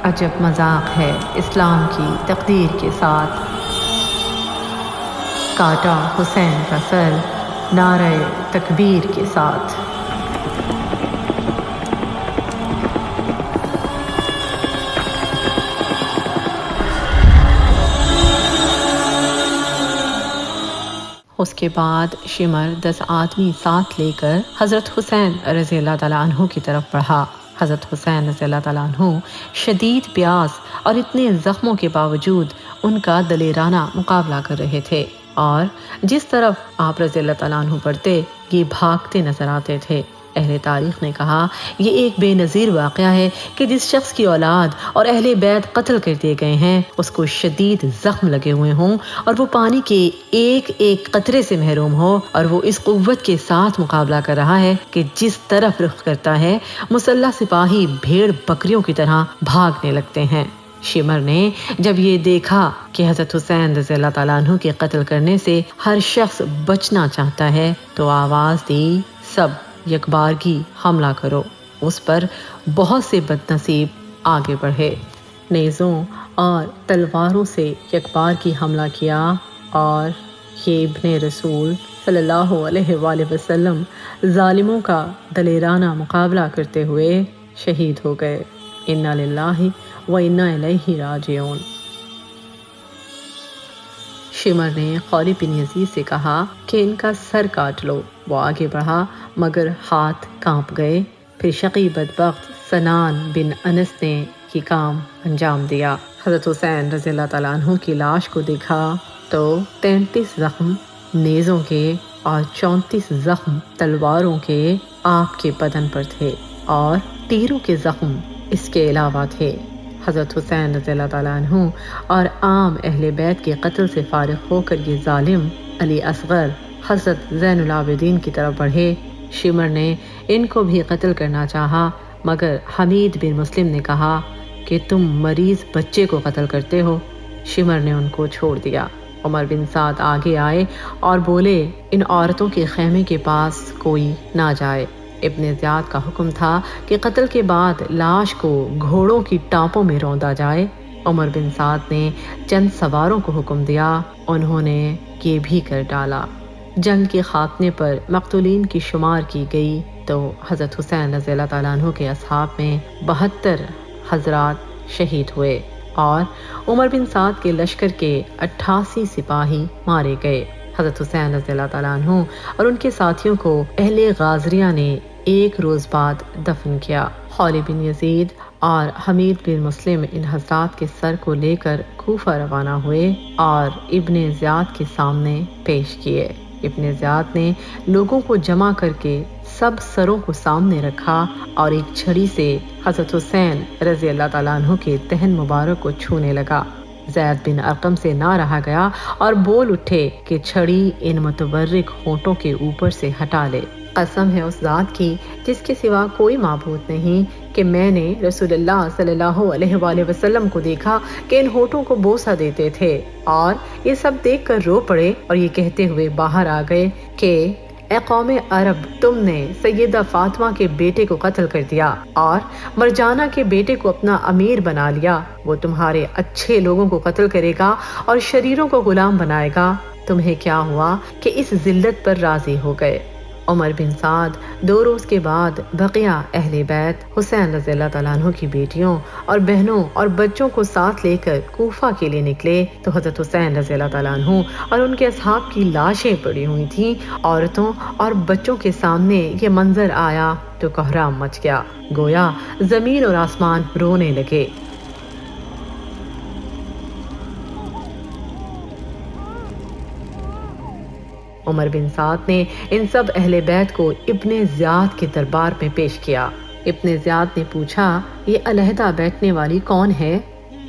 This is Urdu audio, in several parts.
عجب مذاق ہے اسلام کی تقدیر کے ساتھ، کاٹا حسین کا سر نعرہ تکبیر کے ساتھ۔ اس کے بعد شمر 10 آدمی ساتھ لے کر حضرت حسین رضی اللہ تعالیٰ عنہ کی طرف بڑھا۔ حضرت حسین رضی اللہ تعالیٰ عنہ شدید پیاس اور اتنے زخموں کے باوجود ان کا دلیرانہ مقابلہ کر رہے تھے، اور جس طرف آپ رضی اللہ تعالیٰ عنہ بڑھتے یہ بھاگتے نظر آتے تھے۔ اہل تاریخ نے کہا یہ ایک بے نظیر واقعہ ہے کہ جس شخص کی اولاد اور اہل بیت قتل کر دیے گئے ہیں اس کو شدید زخم لگے ہوئے ہوں اور وہ پانی کے ایک ایک قطرے سے محروم ہو، اور وہ اس قوت کے ساتھ مقابلہ کر رہا ہے کہ جس طرف رخ کرتا ہے مسلح سپاہی بھیڑ بکریوں کی طرح بھاگنے لگتے ہیں۔ شمر نے جب یہ دیکھا کہ حضرت حسین رضی اللہ تعالیٰ عنہ کے قتل کرنے سے ہر شخص بچنا چاہتا ہے تو آواز دی، سب یکبارگی حملہ کرو۔ اس پر بہت سے بد نصیب آگے بڑھے، نیزوں اور تلواروں سے یکبارگی حملہ کیا، اور یہ ابن رسول صلی اللہ علیہ وآلہ وسلم ظالموں کا دلیرانہ مقابلہ کرتے ہوئے شہید ہو گئے۔ انا للہ و انا الیہ راجعون۔ شمر نے خالد بن یزید سے کہا کہ ان کا سر کاٹ لو۔ وہ آگے بڑھا مگر ہاتھ کانپ گئے۔ پھر شقی بدبخت سنان بن انس نے یہ کام انجام دیا۔ حضرت حسین رضی اللہ تعالیٰ عنہ کی لاش کو دیکھا تو 33 زخم نیزوں کے اور 34 زخم تلواروں کے آپ کے بدن پر تھے، اور تیروں کے زخم اس کے علاوہ تھے۔ حضرت حسین رضی اللہ تعالیٰ عنہ اور عام اہل بیت کے قتل سے فارغ ہو کر یہ ظالم علی اصغر حضرت زین العابدین کی طرف بڑھے۔ شمر نے ان کو بھی قتل کرنا چاہا، مگر حمید بن مسلم نے کہا کہ تم مریض بچے کو قتل کرتے ہو۔ شمر نے ان کو چھوڑ دیا۔ عمر بن سعد آگے آئے اور بولے ان عورتوں کے خیمے کے پاس کوئی نہ جائے۔ ابن زیاد کا حکم تھا کہ قتل کے بعد لاش کو گھوڑوں کی ٹانپوں میں روندا جائے۔ عمر بن سعد نے چند سواروں کو حکم دیا، انہوں نے یہ بھی کر ڈالا۔ جنگ کے خاتمے پر مقتولین کی شمار کی گئی تو حضرت حسین رضی اللہ تعالیٰ عنہ کے اصحاب میں 72 حضرات شہید ہوئے، اور عمر بن سعد کے لشکر کے 88 سپاہی مارے گئے۔ حضرت حسین رضی اللہ تعالیٰ عنہ اور ان کے ساتھیوں کو اہل غازریہ نے ایک روز بعد دفن کیا۔ خالد بن یزید اور حمید بن مسلم ان حضرات کے سر کو لے کر کوفہ روانہ ہوئے اور ابن زیاد کے سامنے پیش کیے۔ ابن زیاد نے لوگوں کو جمع کر کے سب سروں کو سامنے رکھا اور ایک چھڑی سے حضرت حسین رضی اللہ تعالیٰ عنہ کے دہن مبارک کو چھونے لگا۔ زید بن ارقم سے نہ رہا گیا اور بول اٹھے کہ چھڑی ان متبرک ہونٹوں کے اوپر سے ہٹا لے۔ قسم ہے اس ذات کی جس کے سوا کوئی معبود نہیں کہ میں نے رسول اللہ صلی اللہ علیہ وآلہ وسلم کو دیکھا کہ ان ہونٹوں کو بوسہ دیتے تھے، اور یہ سب دیکھ کر رو پڑے اور یہ کہتے ہوئے باہر آ گئے کہ اے قوم عرب، تم نے سیدہ فاطمہ کے بیٹے کو قتل کر دیا اور مرجانہ کے بیٹے کو اپنا امیر بنا لیا۔ وہ تمہارے اچھے لوگوں کو قتل کرے گا اور شریروں کو غلام بنائے گا۔ تمہیں کیا ہوا کہ اس ذلت پر راضی ہو گئے؟ عمر بن سعد 2 روز کے بعد بقیہ اہل بیت حسین رضی اللہ تعالیٰ عنہ کی بیٹیوں اور بہنوں اور بچوں کو ساتھ لے کر کوفہ کے لیے نکلے تو حضرت حسین رضی اللہ تعالیٰ عنہ اور ان کے اصحاب کی لاشیں پڑی ہوئی تھیں۔ عورتوں اور بچوں کے سامنے یہ منظر آیا تو کوہرام مچ گیا، گویا زمین اور آسمان رونے لگے۔ عمر بن سعد نے ان سب اہل بیت کو ابن زیاد کے دربار میں پیش کیا۔ ابن زیاد نے پوچھا یہ علیحدہ بیٹھنے والی کون ہے؟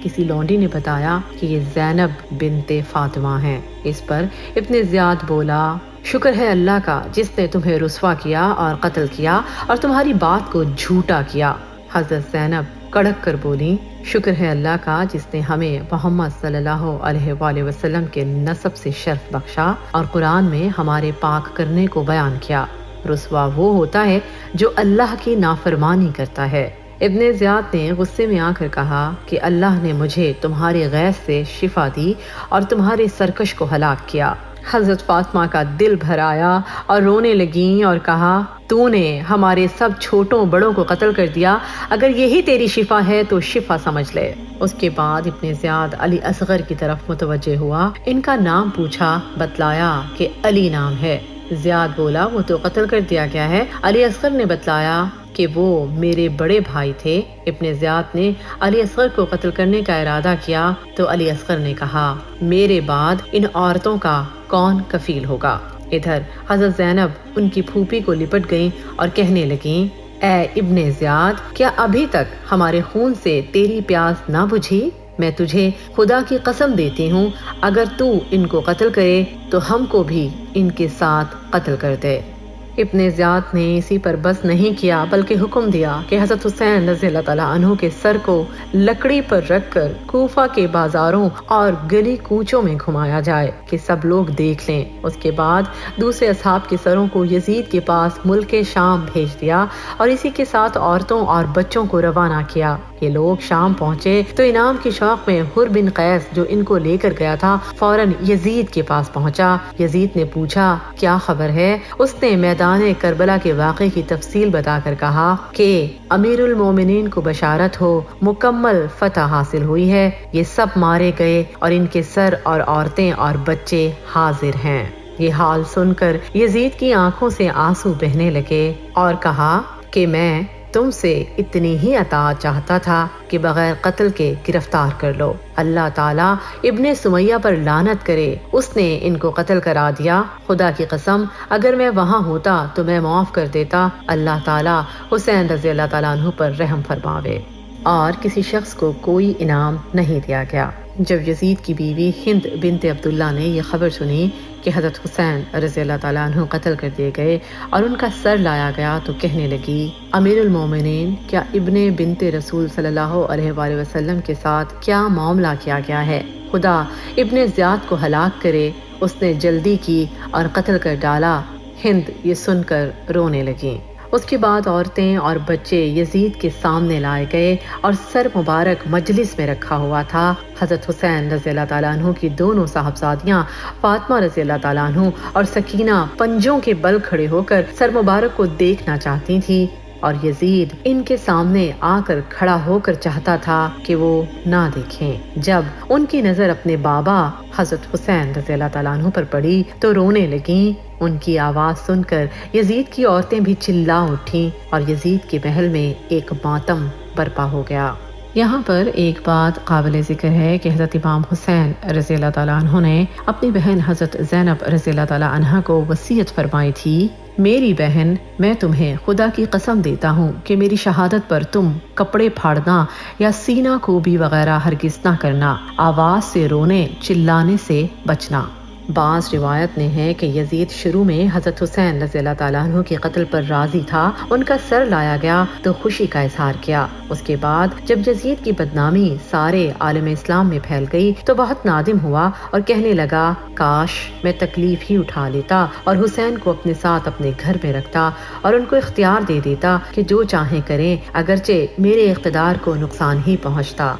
کسی لونڈی نے بتایا کہ یہ زینب بنت فاطمہ ہیں۔ اس پر ابن زیاد بولا شکر ہے اللہ کا جس نے تمہیں رسوا کیا اور قتل کیا اور تمہاری بات کو جھوٹا کیا۔ حضرت زینب کڑک کر بولی شکر ہے اللہ کا جس نے ہمیں محمد صلی اللہ علیہ وآلہ وسلم کے نسب سے شرف بخشا اور قرآن میں ہمارے پاک کرنے کو بیان کیا۔ رسوا وہ ہوتا ہے جو اللہ کی نافرمانی کرتا ہے۔ ابن زیاد نے غصے میں آ کر کہا کہ اللہ نے مجھے تمہارے غیظ سے شفا دی اور تمہارے سرکش کو ہلاک کیا۔ حضرت فاطمہ کا دل بھر آیا اور رونے لگیں اور کہا، تو نے ہمارے سب چھوٹوں بڑوں کو قتل کر دیا، اگر یہی تیری شفا ہے تو شفا سمجھ لے۔ اس کے بعد ابن زیاد علی اصغر کی طرف متوجہ ہوا، ان کا نام پوچھا، بتلایا کہ علی نام ہے۔ زیاد بولا، وہ تو قتل کر دیا گیا ہے۔ علی اصغر نے بتلایا کہ وہ میرے بڑے بھائی تھے۔ ابن زیاد نے علی اصغر کو قتل کرنے کا ارادہ کیا تو علی اصغر نے کہا، میرے بعد ان عورتوں کا کون کفیل ہوگا؟ ادھر حضرت زینب ان کی پھوپھی کو لپٹ گئیں اور کہنے لگیں، اے ابن زیاد، کیا ابھی تک ہمارے خون سے تیری پیاس نہ بجھی؟ میں تجھے خدا کی قسم دیتی ہوں، اگر تو ان کو قتل کرے تو ہم کو بھی ان کے ساتھ قتل کر دے۔ ابن زیاد نے اسی پر بس نہیں کیا بلکہ حکم دیا کہ حضرت حسین رضی اللہ تعالیٰ عنہ کے سر کو لکڑی پر رکھ کر کوفہ کے بازاروں اور گلی کوچوں میں گھمایا جائے کہ سب لوگ دیکھ لیں۔ اس کے بعد دوسرے اصحاب کے سروں کو یزید کے پاس ملک شام بھیج دیا اور اسی کے ساتھ عورتوں اور بچوں کو روانہ کیا۔ یہ لوگ شام پہنچے تو انعام کے شوق میں حر بن قیس جو ان کو لے کر گیا تھا فوراً یزید کے پاس پہنچا۔ یزید نے پوچھا، کیا خبر ہے؟ اس نے میدان کربلا کے واقعے کی تفصیل بتا کر کہا کہ امیر المومنین کو بشارت ہو، مکمل فتح حاصل ہوئی ہے، یہ سب مارے گئے اور ان کے سر اور عورتیں اور بچے حاضر ہیں۔ یہ حال سن کر یزید کی آنکھوں سے آنسو بہنے لگے اور کہا کہ میں تم سے اتنی ہی اطاعت چاہتا تھا کہ بغیر قتل کے گرفتار کر لو۔ اللہ تعالیٰ ابن سمیہ پر لعنت کرے، اس نے ان کو قتل کرا دیا۔ خدا کی قسم اگر میں وہاں ہوتا تو میں معاف کر دیتا۔ اللہ تعالیٰ حسین رضی اللہ تعالیٰ عنہ پر رحم فرماوے۔ اور کسی شخص کو کوئی انعام نہیں دیا گیا۔ جب یزید کی بیوی ہند بنت عبداللہ نے یہ خبر سنی کہ حضرت حسین رضی اللہ تعالیٰ عنہ قتل کر دیے گئے اور ان کا سر لایا گیا تو کہنے لگی، امیر المومنین، کیا ابن بنت رسول صلی اللہ علیہ وآلہ وسلم کے ساتھ کیا معاملہ کیا گیا ہے؟ خدا ابن زیاد کو ہلاک کرے، اس نے جلدی کی اور قتل کر ڈالا۔ ہند یہ سن کر رونے لگیں۔ اس کے بعد عورتیں اور بچے یزید کے سامنے لائے گئے اور سر مبارک مجلس میں رکھا ہوا تھا۔ حضرت حسین رضی اللہ تعالیٰ عنہ کی دونوں صاحبزادیاں فاطمہ رضی اللہ تعالیٰ عنہ اور سکینہ پنجوں کے بل کھڑے ہو کر سر مبارک کو دیکھنا چاہتی تھیں اور یزید ان کے سامنے آ کر کھڑا ہو کر چاہتا تھا کہ وہ نہ دیکھیں۔ جب ان کی نظر اپنے بابا حضرت حسین رضی اللہ تعالیٰ عنہ پر پڑی تو رونے لگیں۔ ان کی آواز سن کر یزید کی عورتیں بھی چلا اٹھیں اور یزید کے محل میں ایک ماتم برپا ہو گیا۔ یہاں پر ایک بات قابل ذکر ہے کہ حضرت امام حسین رضی اللہ تعالیٰ عنہ نے اپنی بہن حضرت زینب رضی اللہ تعالیٰ عنہ کو وصیت فرمائی تھی، میری بہن، میں تمہیں خدا کی قسم دیتا ہوں کہ میری شہادت پر تم کپڑے پھاڑنا یا سینہ کو بھی وغیرہ ہرگز نہ کرنا، آواز سے رونے چلانے سے بچنا۔ بعض روایت میں ہے کہ یزید شروع میں حضرت حسین رضی اللہ تعالیٰ عنہ کے قتل پر راضی تھا، ان کا سر لایا گیا تو خوشی کا اظہار کیا۔ اس کے بعد جب یزید کی بدنامی سارے عالم اسلام میں پھیل گئی تو بہت نادم ہوا اور کہنے لگا، کاش میں تکلیف ہی اٹھا لیتا اور حسین کو اپنے ساتھ اپنے گھر میں رکھتا اور ان کو اختیار دے دیتا کہ جو چاہیں کریں، اگرچہ میرے اقتدار کو نقصان ہی پہنچتا۔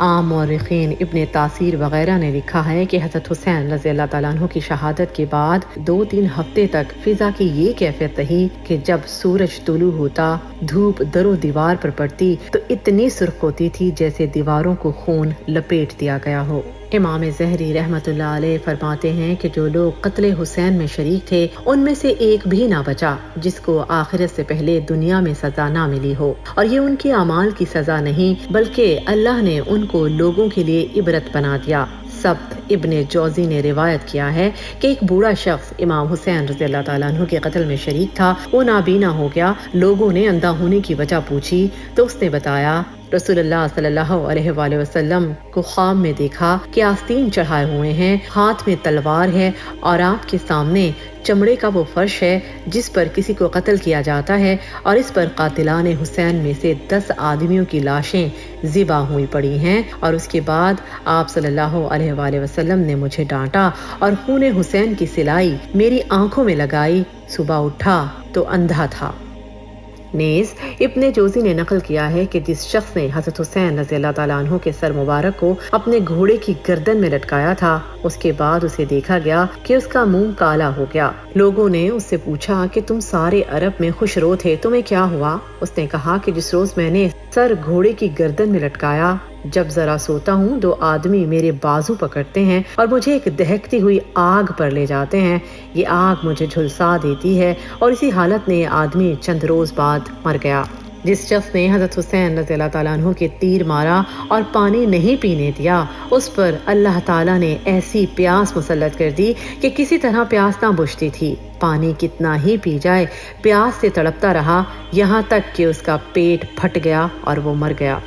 عام مورخین ابن تاثیر وغیرہ نے لکھا ہے کہ حضرت حسین رضی اللہ تعالیٰ عنہ کی شہادت کے بعد 2-3 ہفتے تک فضا کی یہ کیفیت رہی کہ جب سورج طلوع ہوتا، دھوپ در و دیوار پر پڑتی تو اتنی سرخ ہوتی تھی جیسے دیواروں کو خون لپیٹ دیا گیا ہو۔ امام زہری رحمۃ اللہ علیہ فرماتے ہیں کہ جو لوگ قتل حسین میں شریک تھے ان میں سے ایک بھی نہ بچا جس کو آخرت سے پہلے دنیا میں سزا نہ ملی ہو، اور یہ ان کے اعمال کی سزا نہیں بلکہ اللہ نے ان کو لوگوں کے لیے عبرت بنا دیا۔ سبت ابن جوزی نے روایت کیا ہے کہ ایک بوڑھا شخص امام حسین رضی اللہ تعالیٰ عنہ کے قتل میں شریک تھا، وہ نابینا ہو گیا۔ لوگوں نے اندھا ہونے کی وجہ پوچھی تو اس نے بتایا، رسول اللہ صلی اللہ علیہ وآلہ وسلم کو خواب میں دیکھا کہ آستین چڑھائے ہوئے ہیں، ہاتھ میں تلوار ہے اور آپ کے سامنے چمڑے کا وہ فرش ہے جس پر کسی کو قتل کیا جاتا ہے، اور اس پر قاتلان حسین میں سے 10 آدمیوں کی لاشیں ذبح ہوئی پڑی ہیں، اور اس کے بعد آپ صلی اللہ علیہ وآلہ وسلم نے مجھے ڈانٹا اور خون حسین کی سلائی میری آنکھوں میں لگائی، صبح اٹھا تو اندھا تھا۔ نیز ابن جوزی نے نقل کیا ہے کہ جس شخص نے حضرت حسین رضی اللہ تعالیٰ عنہ کے سر مبارک کو اپنے گھوڑے کی گردن میں لٹکایا تھا، اس کے بعد اسے دیکھا گیا کہ اس کا منہ کالا ہو گیا۔ لوگوں نے اس سے پوچھا کہ تم سارے عرب میں خوش رو تھے، تمہیں کیا ہوا؟ اس نے کہا کہ جس روز میں نے سر گھوڑے کی گردن میں لٹکایا، جب ذرا سوتا ہوں 2 آدمی میرے بازو پکڑتے ہیں اور مجھے ایک دہکتی ہوئی آگ پر لے جاتے ہیں۔ یہ آگ مجھے جھلسا دیتی ہے اور اسی حالت میں یہ آدمی چند روز بعد مر گیا۔ جس شخص نے حضرت حسین رضی اللہ تعالیٰ عنہ کے تیر مارا اور پانی نہیں پینے دیا، اس پر اللہ تعالیٰ نے ایسی پیاس مسلط کر دی کہ کسی طرح پیاس نہ بجھتی تھی۔ پانی کتنا ہی پی جائے، پیاس سے تڑپتا رہا، یہاں تک کہ اس کا پیٹ پھٹ گیا اور وہ مر گیا۔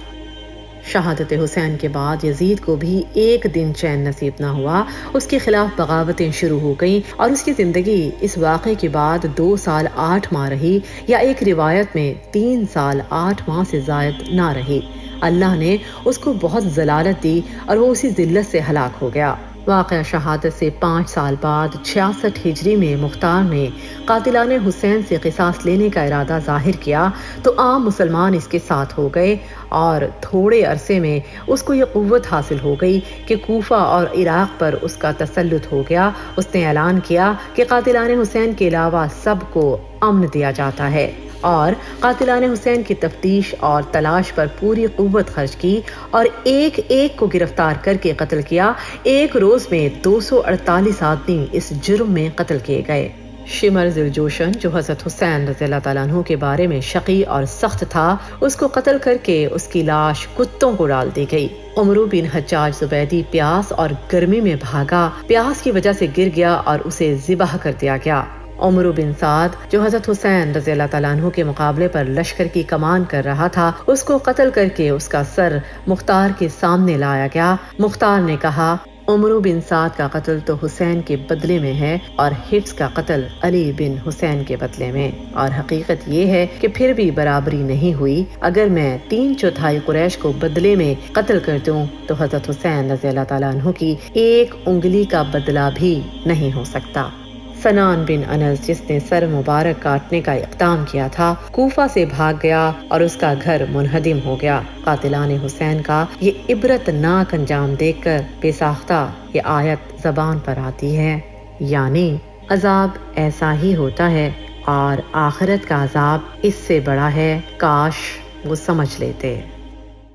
شہادت حسین کے بعد یزید کو بھی ایک دن چین نصیب نہ ہوا، اس کے خلاف بغاوتیں شروع ہو گئیں اور اس کی زندگی اس واقعے کے بعد 2 سال 8 ماہ رہی، یا ایک روایت میں 3 سال 8 ماہ سے زائد نہ رہی۔ اللہ نے اس کو بہت ذلالت دی اور وہ اسی ذلت سے ہلاک ہو گیا۔ واقعہ شہادت سے 5 سال بعد 66 ہجری میں مختار نے قاتلان حسین سے قصاص لینے کا ارادہ ظاہر کیا تو عام مسلمان اس کے ساتھ ہو گئے، اور تھوڑے عرصے میں اس کو یہ قوت حاصل ہو گئی کہ کوفہ اور عراق پر اس کا تسلط ہو گیا۔ اس نے اعلان کیا کہ قاتلان حسین کے علاوہ سب کو امن دیا جاتا ہے، اور قاتلان حسین کی تفتیش اور تلاش پر پوری قوت خرچ کی اور ایک ایک کو گرفتار کر کے قتل کیا۔ ایک روز میں 248 آدمی اس جرم میں قتل کیے گئے۔ شمر ذوالجوشن، جو حضرت حسین رضی اللہ تعالیٰ عنہ کے بارے میں شقی اور سخت تھا، اس کو قتل کر کے اس کی لاش کتوں کو ڈال دی گئی۔ عمرو بن حجاج زبیدی پیاس اور گرمی میں بھاگا، پیاس کی وجہ سے گر گیا اور اسے ذبح کر دیا گیا۔ عمرو بن سعد، جو حضرت حسین رضی اللہ تعالیٰ عنہ کے مقابلے پر لشکر کی کمان کر رہا تھا، اس کو قتل کر کے اس کا سر مختار کے سامنے لایا گیا۔ مختار نے کہا، عمرو بن سعد کا قتل تو حسین کے بدلے میں ہے اور حفظ کا قتل علی بن حسین کے بدلے میں، اور حقیقت یہ ہے کہ پھر بھی برابری نہیں ہوئی۔ اگر میں 3/4 قریش کو بدلے میں قتل کر دوں تو حضرت حسین رضی اللہ تعالیٰ عنہ کی ایک انگلی کا بدلہ بھی نہیں ہو سکتا۔ سنان بن انس، جس نے سر مبارک کاٹنے کا اقدام کیا تھا، کوفہ سے بھاگ گیا اور اس کا گھر منہدم ہو گیا۔ قاتلان حسین کا یہ عبرت ناک انجام دیکھ کر بے ساختہ یہ آیت زبان پر آتی ہے، یعنی عذاب ایسا ہی ہوتا ہے اور آخرت کا عذاب اس سے بڑا ہے، کاش وہ سمجھ لیتے۔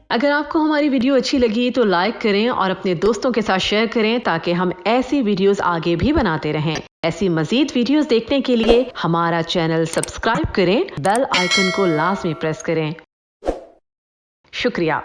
اگر آپ کو ہماری ویڈیو اچھی لگی تو لائک کریں اور اپنے دوستوں کے ساتھ شیئر کریں تاکہ ہم ایسی ویڈیوز آگے بھی بناتے رہیں۔ ایسی مزید ویڈیوز دیکھنے کے لیے ہمارا چینل سبسکرائب کریں، بیل آئیکن کو لازمی پریس کریں۔ شکریہ۔